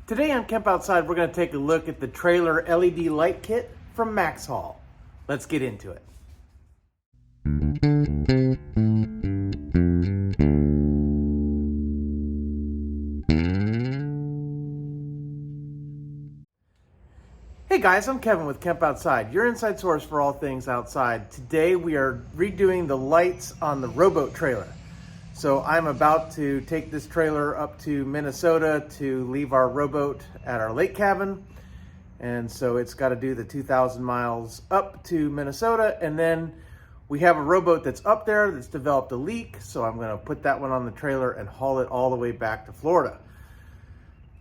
Today on Camp Outside, we're going to take a look at the trailer LED light kit from Maxxhaul. Let's get into it. Hey guys, I'm Kevin with Camp Outside, your inside source for all things outside. Today we are redoing the lights on the rowboat trailer. So I'm about to take this trailer up to Minnesota to leave our rowboat at our lake cabin. And so it's got to do the 2,000 miles up to Minnesota. And then we have a rowboat that's up there that's developed a leak. So I'm going to put that one on the trailer and haul it all the way back to Florida.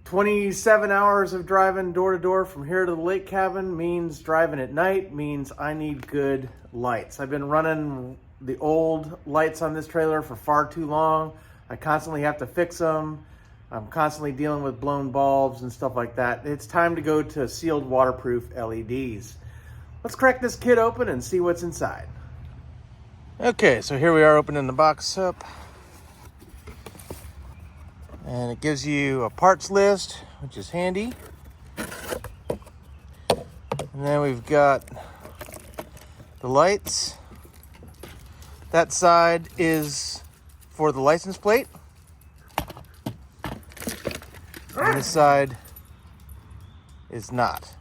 27 hours of driving door to door from here to the lake cabin means driving at night, means I need good lights. I've been running the old lights on this trailer for far too long. I constantly have to fix them. I'm constantly dealing with blown bulbs and stuff like that. It's time to go to sealed waterproof LEDs. Let's crack this kit open and see what's inside. Okay, so here we are opening the box up. And it gives you a parts list, which is handy. And then we've got the lights. That side is for the license plate. And this side is not.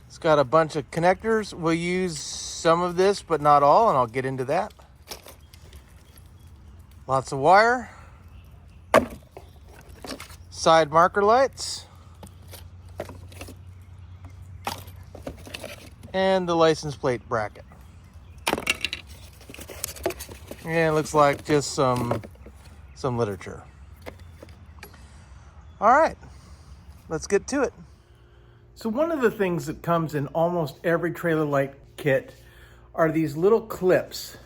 It's got a bunch of connectors. We'll use some of this, but not all, and I'll get into that. Lots of wire. Side marker lights. And the license plate bracket. And it looks like just some literature. All right, let's get to it. So one of the things that comes in almost every trailer light kit are these little clips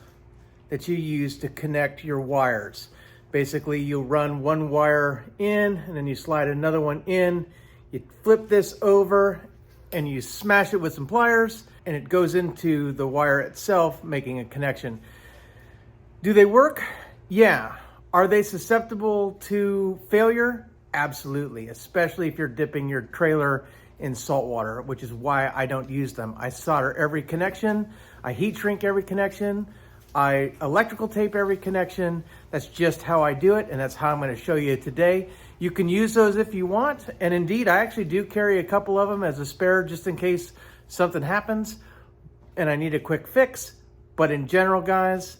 that you use to connect your wires. Basically, you'll run one wire in and then you slide another one in. You flip this over and you smash it with some pliers and it goes into the wire itself, making a connection. Do they work? Yeah. Are they susceptible to failure? Absolutely, especially if you're dipping your trailer in salt water, which is why I don't use them. I solder every connection, I heat shrink every connection, I electrical tape every connection. That's just how I do it, and that's how I'm going to show you today. You can use those if you want, and indeed, I actually do carry a couple of them as a spare just in case something happens and I need a quick fix. But in general, guys,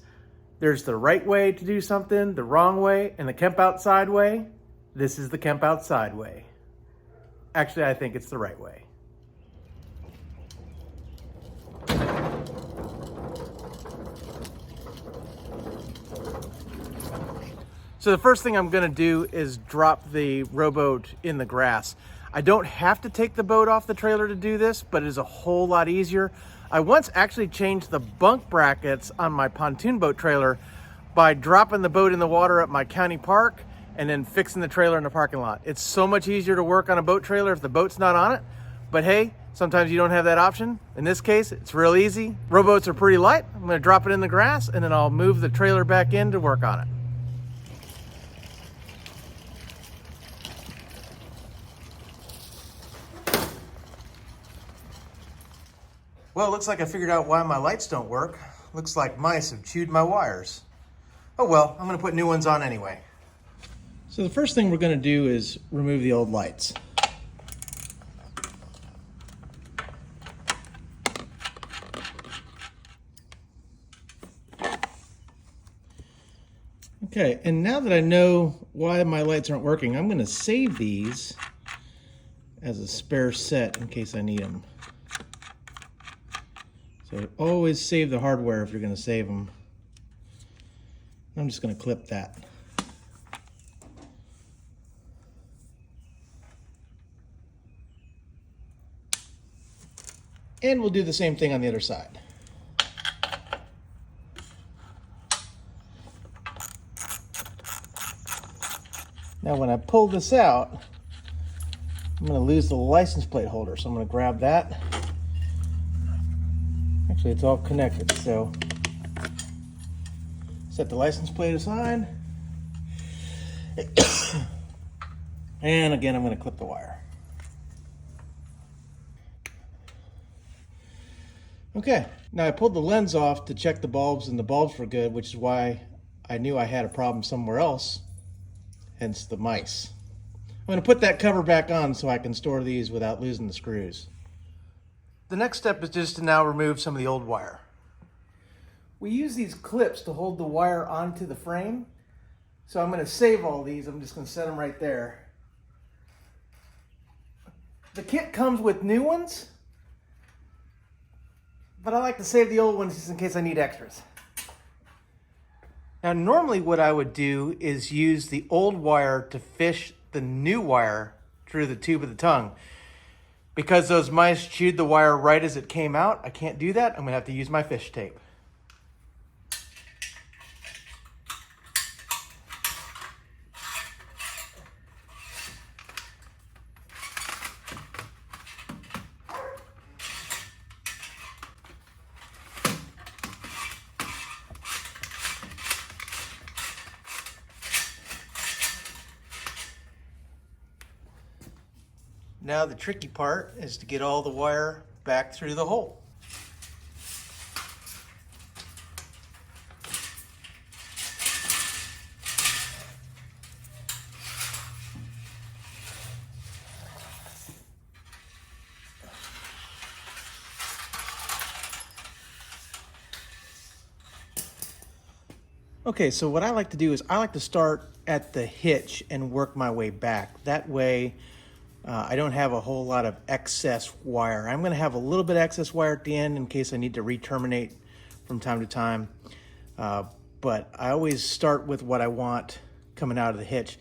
there's the right way to do something, the wrong way, and the Camp Outside way. This is the Camp Outside way. Actually, I think it's the right way. So the first thing I'm gonna do is drop the rowboat in the grass. I don't have to take the boat off the trailer to do this, but it is a whole lot easier. I once actually changed the bunk brackets on my pontoon boat trailer by dropping the boat in the water at my county park and then fixing the trailer in the parking lot. It's so much easier to work on a boat trailer if the boat's not on it, but hey, sometimes you don't have that option. In this case, it's real easy. Rowboats are pretty light. I'm gonna drop it in the grass and then I'll move the trailer back in to work on it. Well, it looks like I figured out why my lights don't work. Looks like mice have chewed my wires. Oh well, I'm gonna put new ones on anyway. So the first thing we're gonna do is remove the old lights. Okay, and now that I know why my lights aren't working, I'm gonna save these as a spare set in case I need them. So always save the hardware if you're going to save them. I'm just going to clip that. And we'll do the same thing on the other side. Now when I pull this out, I'm going to lose the license plate holder. So I'm going to grab that. Actually, it's all connected, so set the license plate aside. And again, I'm going to clip the wire. Okay, now I pulled the lens off to check the bulbs, and the bulbs were good, which is why I knew I had a problem somewhere else, hence the mice. I'm going to put that cover back on so I can store these without losing the screws. The next step is just to now remove some of the old wire. We use these clips to hold the wire onto the frame, so I'm going to save all these. I'm just going to set them right there. The kit comes with new ones, but I like to save the old ones just in case I need extras. Now, normally what I would do is use the old wire to fish the new wire through the tube of the tongue. Because those mice chewed the wire right as it came out, I can't do that. I'm going to have to use my fish tape. Now the tricky part is to get all the wire back through the hole. Okay, so what I like to do is I like to start at the hitch and work my way back. That way I don't have a whole lot of excess wire. I'm going to have a little bit of excess wire at the end in case I need to re-terminate from time to time. But I always start with what I want coming out of the hitch.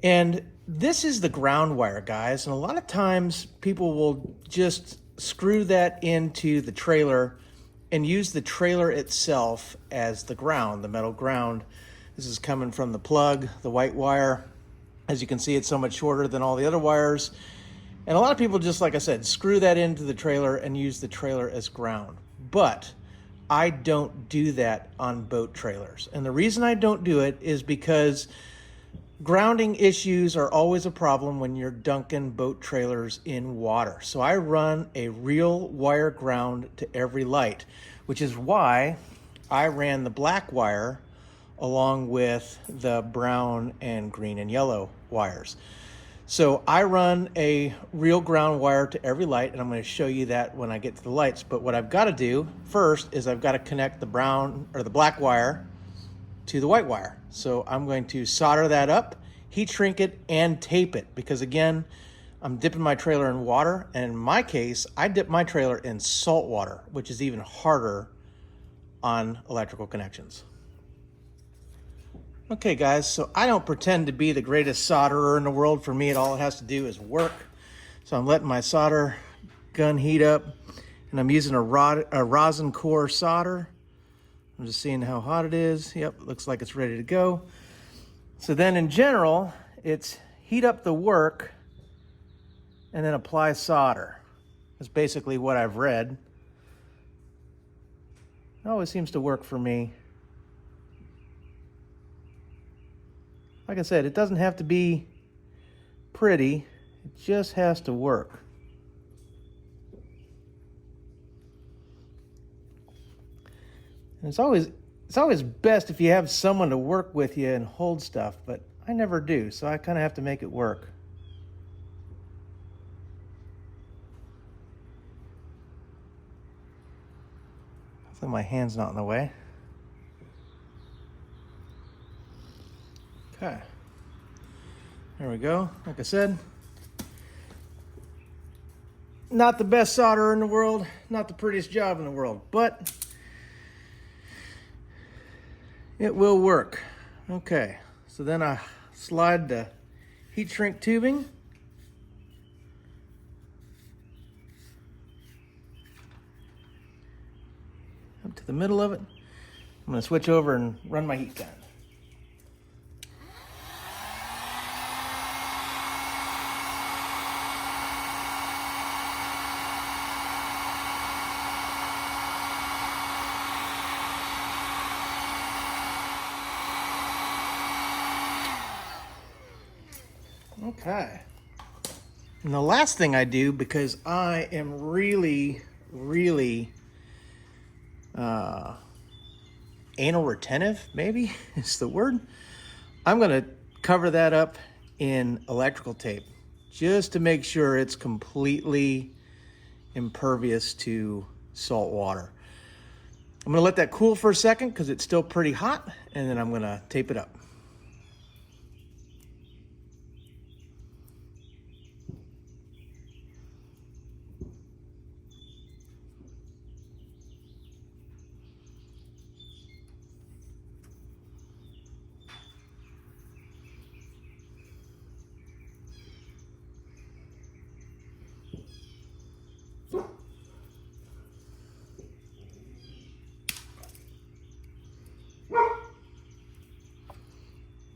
And this is the ground wire, guys. And a lot of times people will just screw that into the trailer and use the trailer itself as the ground, the metal ground. This is coming from the plug, the white wire. As you can see, it's so much shorter than all the other wires. And a lot of people, just like I said, screw that into the trailer and use the trailer as ground. But I don't do that on boat trailers. And the reason I don't do it is because grounding issues are always a problem when you're dunking boat trailers in water. So I run a real wire ground to every light, which is why I ran the black wire along with the brown and green and yellow wires. So I run a real ground wire to every light, and I'm going to show you that when I get to the lights. But what I've got to do first is I've got to connect the brown or the black wire to the white wire. So I'm going to solder that up, heat shrink it, and tape it, because again, I'm dipping my trailer in water, and in my case, I dip my trailer in salt water, which is even harder on electrical connections. Okay guys, so I don't pretend to be the greatest solderer in the world. For me, all it has to do is work. So I'm letting my solder gun heat up, and I'm using a rosin core solder. I'm just seeing how hot it is. Yep, looks like it's ready to go. So then in general, it's heat up the work and then apply solder. That's basically what I've read. It always seems to work for me. Like I said, it doesn't have to be pretty, it just has to work. And it's always best if you have someone to work with you and hold stuff, but I never do, so I kind of have to make it work. Hopefully my hand's not in the way. Okay, there we go. Like I said, not the best solderer in the world, not the prettiest job in the world, but it will work. Okay, so then I slide the heat shrink tubing up to the middle of it. I'm going to switch over and run my heat gun. Okay. And the last thing I do, because I am really anal retentive, maybe is the word, I'm gonna cover that up in electrical tape just to make sure it's completely impervious to salt water. I'm gonna let that cool for a second because it's still pretty hot, and then I'm gonna tape it up.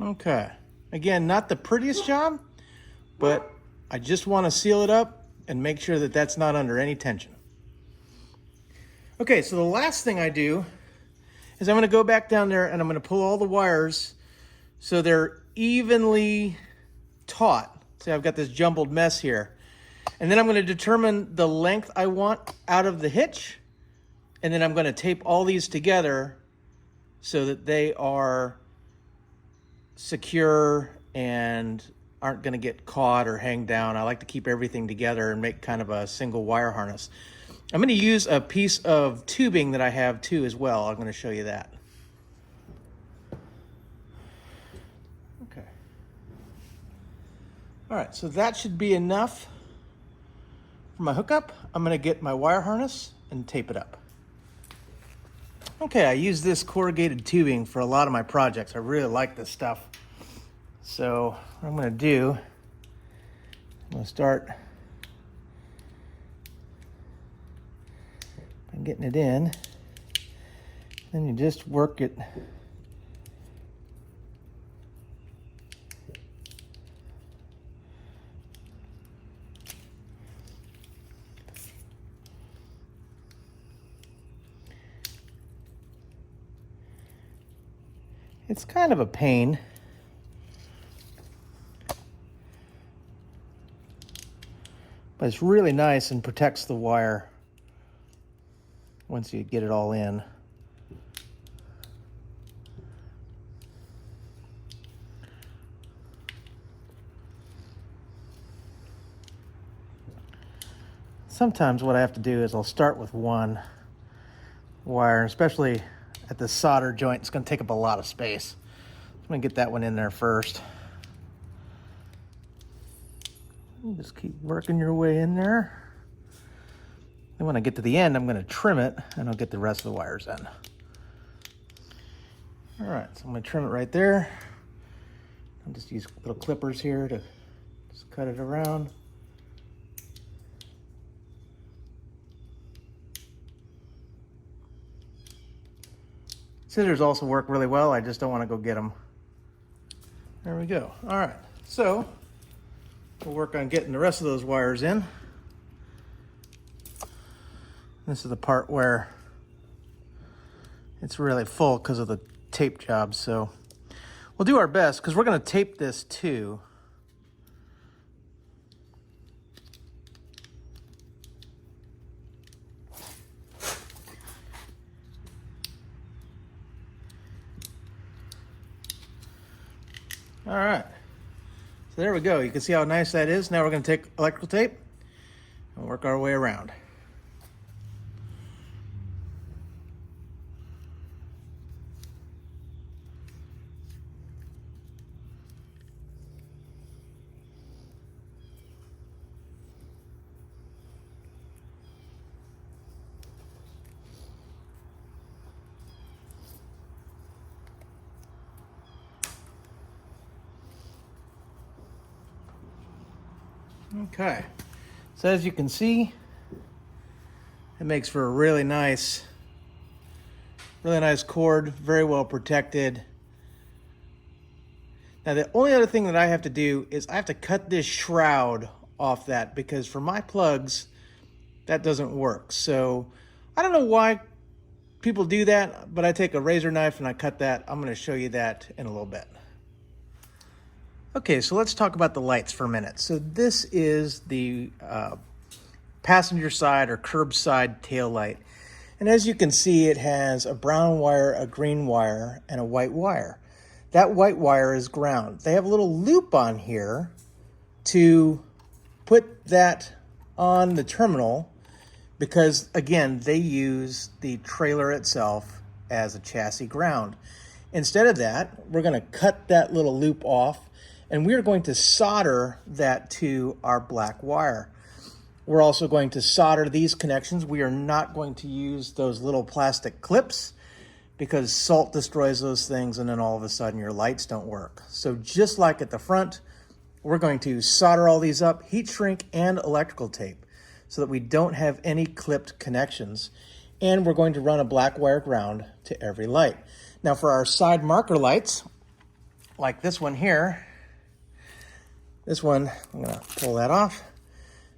Okay, again, not the prettiest job, but I just want to seal it up and make sure that that's not under any tension. Okay, so the last thing I do is I'm going to go back down there and I'm going to pull all the wires so they're evenly taut. See, I've got this jumbled mess here. And then I'm going to determine the length I want out of the hitch, and then I'm going to tape all these together so that they are secure and aren't going to get caught or hang down. I like to keep everything together and make kind of a single wire harness. I'm going to use a piece of tubing that I have too as well. I'm going to show you that. Okay. All right, so that should be enough for my hookup. I'm going to get my wire harness and tape it up. Okay, I use this corrugated tubing for a lot of my projects. I really like this stuff. So what I'm going to do, I'm going to start by getting it in. Then you just work it . It's kind of a pain. But it's really nice and protects the wire once you get it all in. Sometimes what I have to do is I'll start with one wire, especially at the solder joint. It's going to take up a lot of space. I'm going to get that one in there first. You just keep working your way in there. Then when I get to the end, I'm going to trim it and I'll get the rest of the wires in. All right, so I'm going to trim it right there. I'll just use little clippers here to just cut it around. Scissors also work really well. I just don't want to go get them. There we go. All right, so we'll work on getting the rest of those wires in. This is the part where it's really full because of the tape job. So we'll do our best because we're going to tape this too. All right, so there we go. You can see how nice that is. Now we're going to take electrical tape and work our way around. Okay, so as you can see, it makes for a really nice cord, very well protected. Now the only other thing that I have to do is I have to cut this shroud off that, because for my plugs, that doesn't work. So I don't know why people do that, but I take a razor knife and I cut that. I'm going to show you that in a little bit. Okay, so let's talk about the lights for a minute. So this is the passenger side or curbside tail light. And as you can see, it has a brown wire, a green wire, and a white wire. That white wire is ground. They have a little loop on here to put that on the terminal because, again, they use the trailer itself as a chassis ground. Instead of that, we're going to cut that little loop off and we're going to solder that to our black wire. We're also going to solder these connections. We are not going to use those little plastic clips because salt destroys those things and then all of a sudden your lights don't work. So just like at the front, we're going to solder all these up, heat shrink and electrical tape so that we don't have any clipped connections. And we're going to run a black wire ground to every light. Now for our side marker lights, like this one here, this one, I'm gonna pull that off.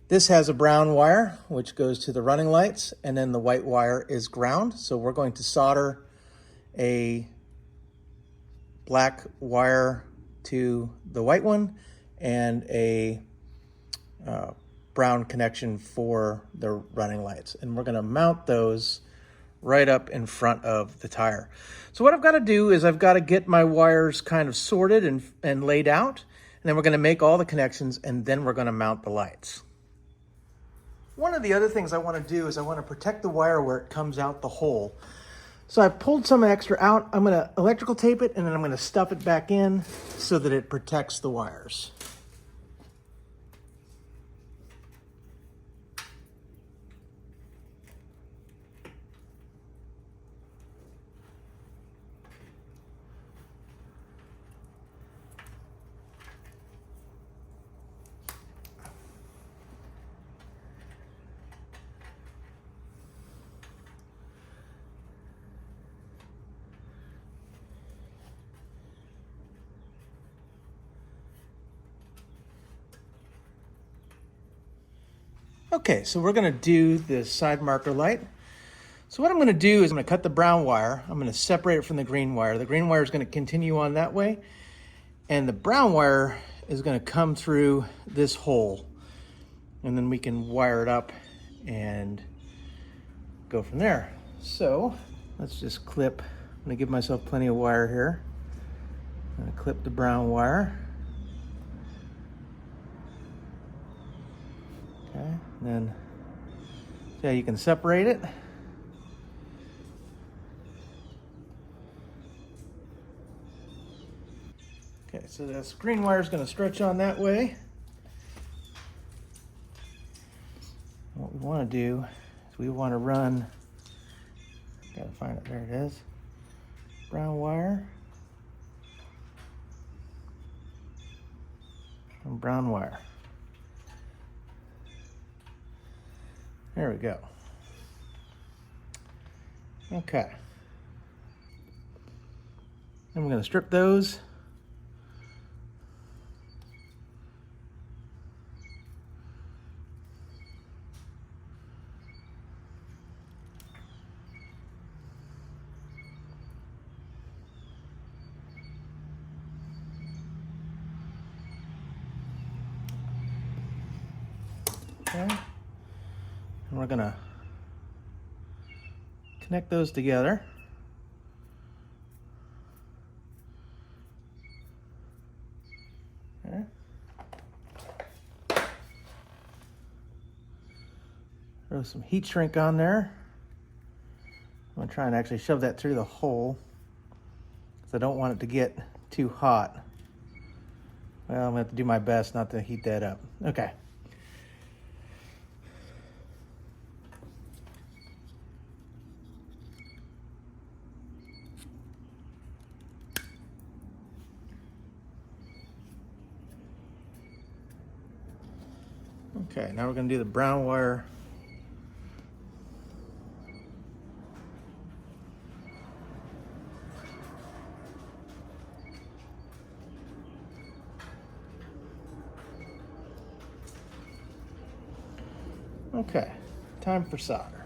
This has a brown wire, which goes to the running lights, and then the white wire is ground. So we're going to solder a black wire to the white one and a brown connection for the running lights. And we're gonna mount those right up in front of the tire. So what I've got to do is I've got to get my wires kind of sorted and laid out, and then we're going to make all the connections, and then we're going to mount the lights. One of the other things I want to do is I want to protect the wire where it comes out the hole. So I pulled some extra out. I'm going to electrical tape it, and then I'm going to stuff it back in so that it protects the wires. Okay, so we're gonna do the side marker light. So what I'm gonna do is I'm gonna cut the brown wire. I'm gonna separate it from the green wire. The green wire is gonna continue on that way, and the brown wire is gonna come through this hole. And then we can wire it up and go from there. So let's just clip. I'm gonna give myself plenty of wire here. I'm gonna clip the brown wire. Okay, and then see how you can separate it. Okay, so this green wire is going to stretch on that way. What we want to do is we want to run, gotta find it, there it is, brown wire and brown wire. There we go. Okay. And we're going to strip those. Okay. And we're gonna connect those together. Okay. Throw some heat shrink on there. I'm gonna try and actually shove that through the hole because I don't want it to get too hot. Well, I'm gonna have to do my best not to heat that up. Okay. Okay, now we're going to do the brown wire. Okay, time for solder.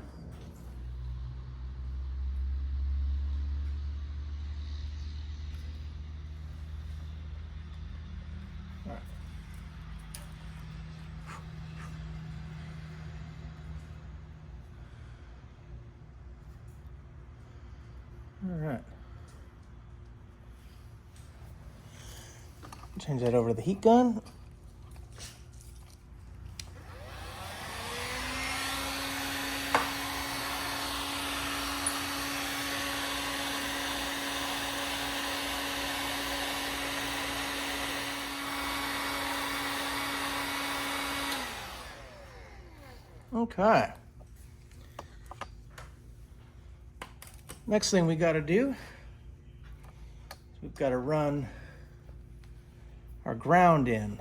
All right. Change that over to the heat gun. Okay. Next thing we got to do is we've got to run our ground in.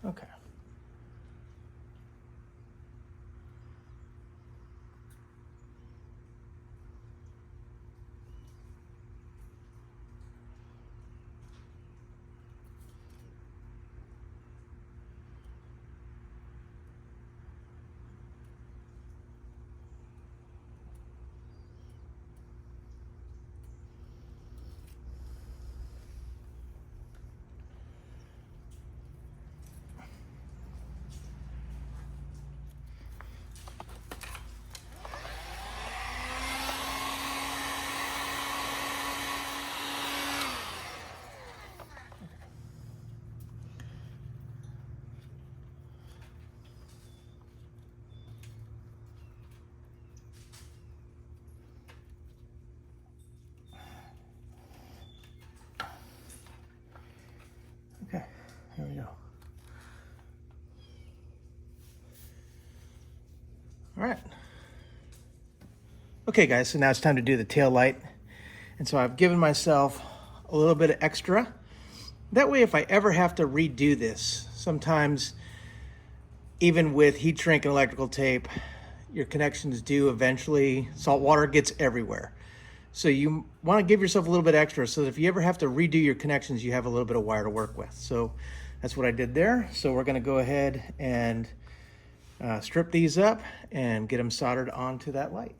Okay. Okay, here we go. All right. Okay, guys, so now it's time to do the tail light. And so I've given myself a little bit of extra. That way, if I ever have to redo this, sometimes even with heat shrink and electrical tape, your connections do eventually, salt water gets everywhere. So you want to give yourself a little bit extra so that if you ever have to redo your connections, you have a little bit of wire to work with. So that's what I did there. So we're going to go ahead and strip these up and get them soldered onto that light.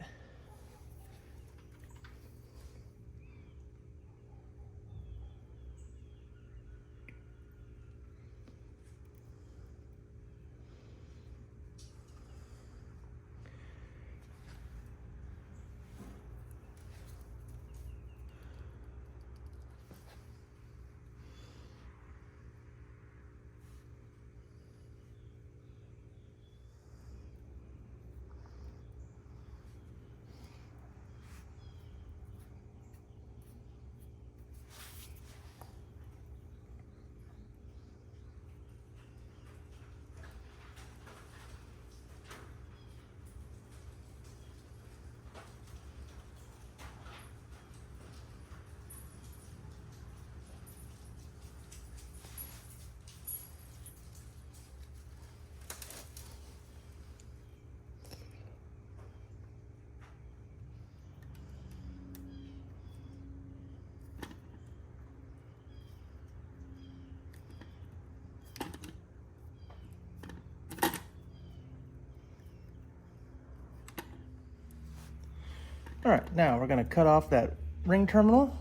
All right, now we're gonna cut off that ring terminal.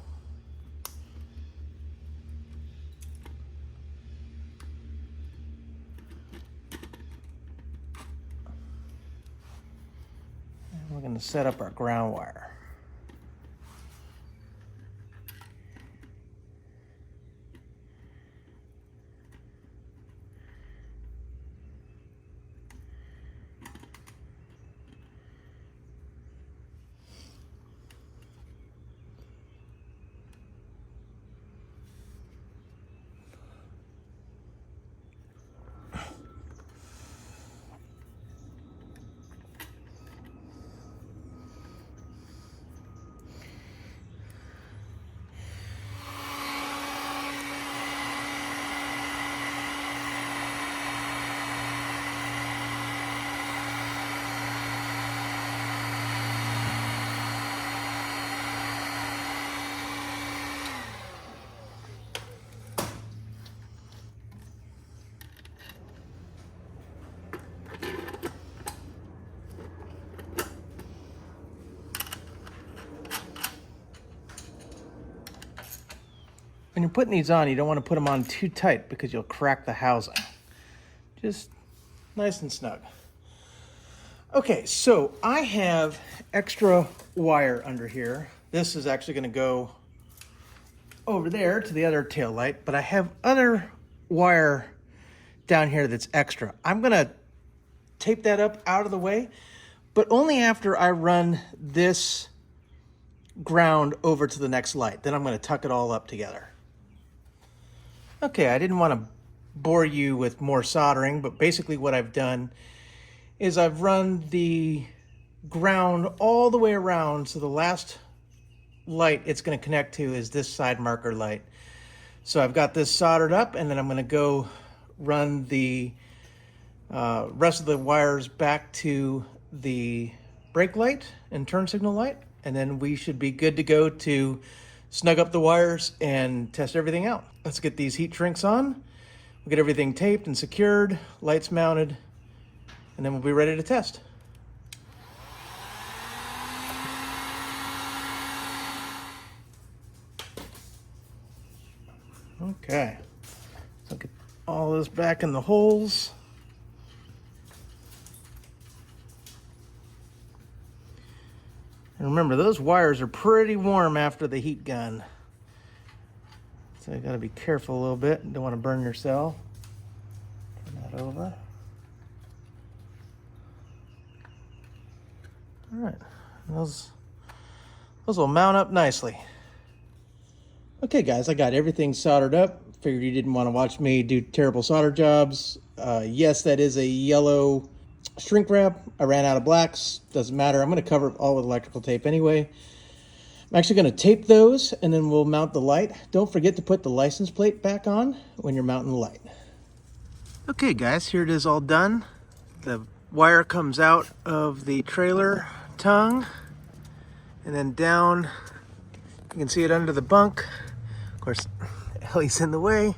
And we're gonna set up our ground wire. When you're putting these on, you don't want to put them on too tight because you'll crack the housing. Just nice and snug. Okay, so I have extra wire under here. This is actually going to go over there to the other tail light, but I have other wire down here that's extra. I'm going to tape that up out of the way, but only after I run this ground over to the next light. Then I'm going to tuck it all up together. Okay, I didn't want to bore you with more soldering, but basically what I've done is I've run the ground all the way around, so the last light it's going to connect to is this side marker light. So I've got this soldered up, and then I'm going to go run the rest of the wires back to the brake light and turn signal light, and then we should be good to go to snug up the wires and test everything out. Let's get these heat shrinks on. We'll get everything taped and secured, lights mounted, and then we'll be ready to test. Okay, so get all this back in the holes. And remember, those wires are pretty warm after the heat gun. So you gotta be careful a little bit. Don't want to burn your cell. Turn that over. All right, those will mount up nicely. Okay guys, I got everything soldered up. Figured you didn't want to watch me do terrible solder jobs. Yes, that is a yellow shrink wrap. I ran out of blacks, doesn't matter. I'm gonna cover it all with electrical tape anyway. I'm actually gonna tape those and then we'll mount the light. Don't forget to put the license plate back on when you're mounting the light. Okay guys, here it is all done. The wire comes out of the trailer tongue and then down, you can see it under the bunk. Of course, Ellie's in the way.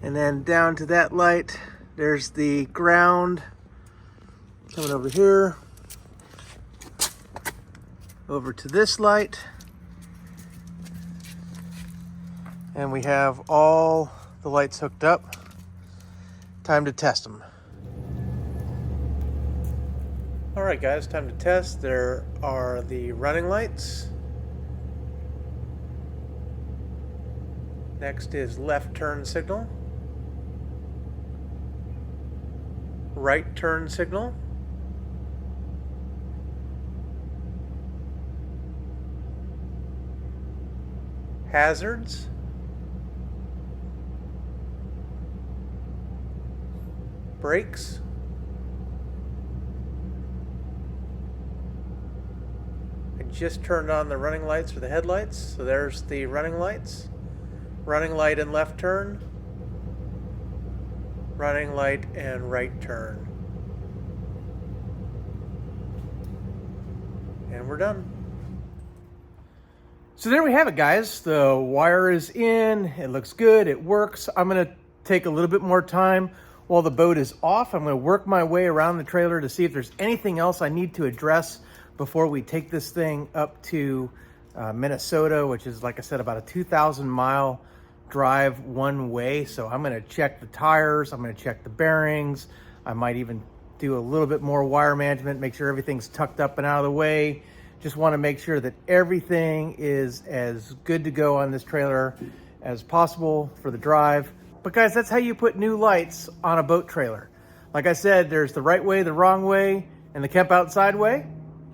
And then down to that light, there's the ground coming over here, over to this light, and we have all the lights hooked up. Time to test them. All right guys, time to test. There are the running lights. Next is left turn signal, right turn signal, hazards, brakes, I just turned on the running lights for the headlights, so there's the running lights. Running light and left turn, running light and right turn. And we're done. So there we have it guys. The wire is in, it looks good, it works. I'm gonna take a little bit more time while the boat is off. I'm gonna work my way around the trailer to see if there's anything else I need to address before we take this thing up to Minnesota, which is, like I said, about a 2,000 mile drive one way. So I'm going to check the tires, I'm going to check the bearings, I might even do a little bit more wire management, make sure everything's tucked up and out of the way. Just want to make sure that everything is as good to go on this trailer as possible for the drive. But guys, that's how you put new lights on a boat trailer. Like I said, there's the right way, the wrong way, and the Kemp Outside way.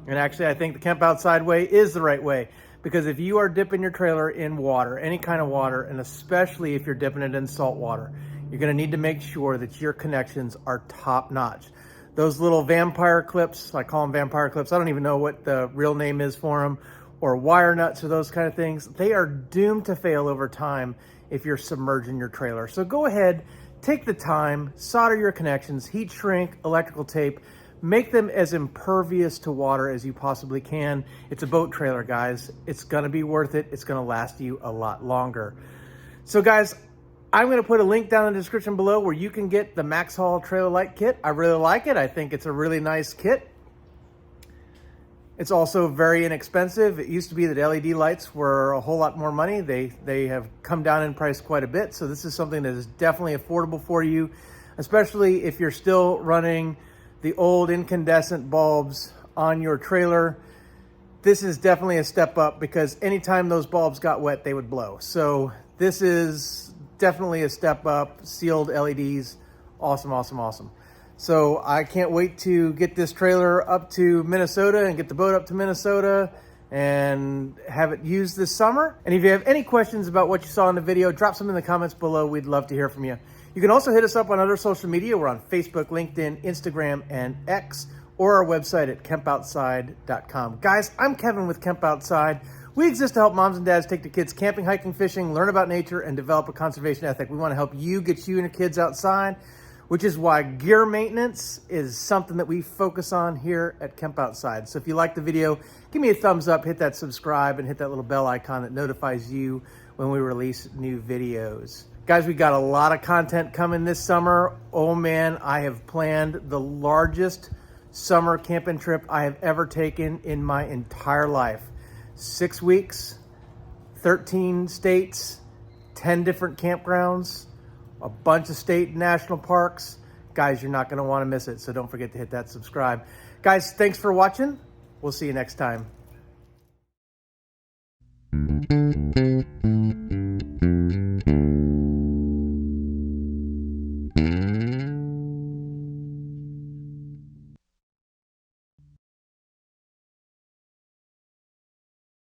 And actually, I think the Kemp Outside way is the right way, because if you are dipping your trailer in water, any kind of water, and especially if you're dipping it in salt water, you're going to need to make sure that your connections are top notch. Those little vampire clips, I call them vampire clips, I don't even know what the real name is for them, or wire nuts or those kind of things, they are doomed to fail over time if you're submerging your trailer. So go ahead, take the time, solder your connections, heat shrink, electrical tape, make them as impervious to water as you possibly can. It's a boat trailer, guys. It's gonna be worth it. It's gonna last you a lot longer. So guys, I'm gonna put a link down in the description below where you can get the Maxxhaul trailer light kit. I really like it. I think it's a really nice kit. It's also very inexpensive. It used to be that LED lights were a whole lot more money. They have come down in price quite a bit. So this is something that is definitely affordable for you, especially if you're still running the old incandescent bulbs on your trailer. This is definitely a step up, because anytime those bulbs got wet, they would blow. So this is definitely a step up. Sealed LEDs, awesome, awesome, awesome. So I can't wait to get this trailer up to Minnesota and get the boat up to Minnesota and have it used this summer. And if you have any questions about what you saw in the video, drop some in the comments below. We'd love to hear from you. You can also hit us up on other social media. We're on Facebook, LinkedIn, Instagram, and X, or our website at kempoutside.com. Guys, I'm Kevin with Kemp Outside. We exist to help moms and dads take their kids camping, hiking, fishing, learn about nature, and develop a conservation ethic. We want to help you get you and your kids outside, which is why gear maintenance is something that we focus on here at Kemp Outside. So if you like the video, give me a thumbs up, hit that subscribe, and hit that little bell icon that notifies you when we release new videos. Guys, we got a lot of content coming this summer. Oh man, I have planned the largest summer camping trip I have ever taken in my entire life. 6 weeks, 13 states, 10 different campgrounds, a bunch of state and national parks. Guys, you're not gonna wanna miss it, so don't forget to hit that subscribe. Guys, thanks for watching. We'll see you next time.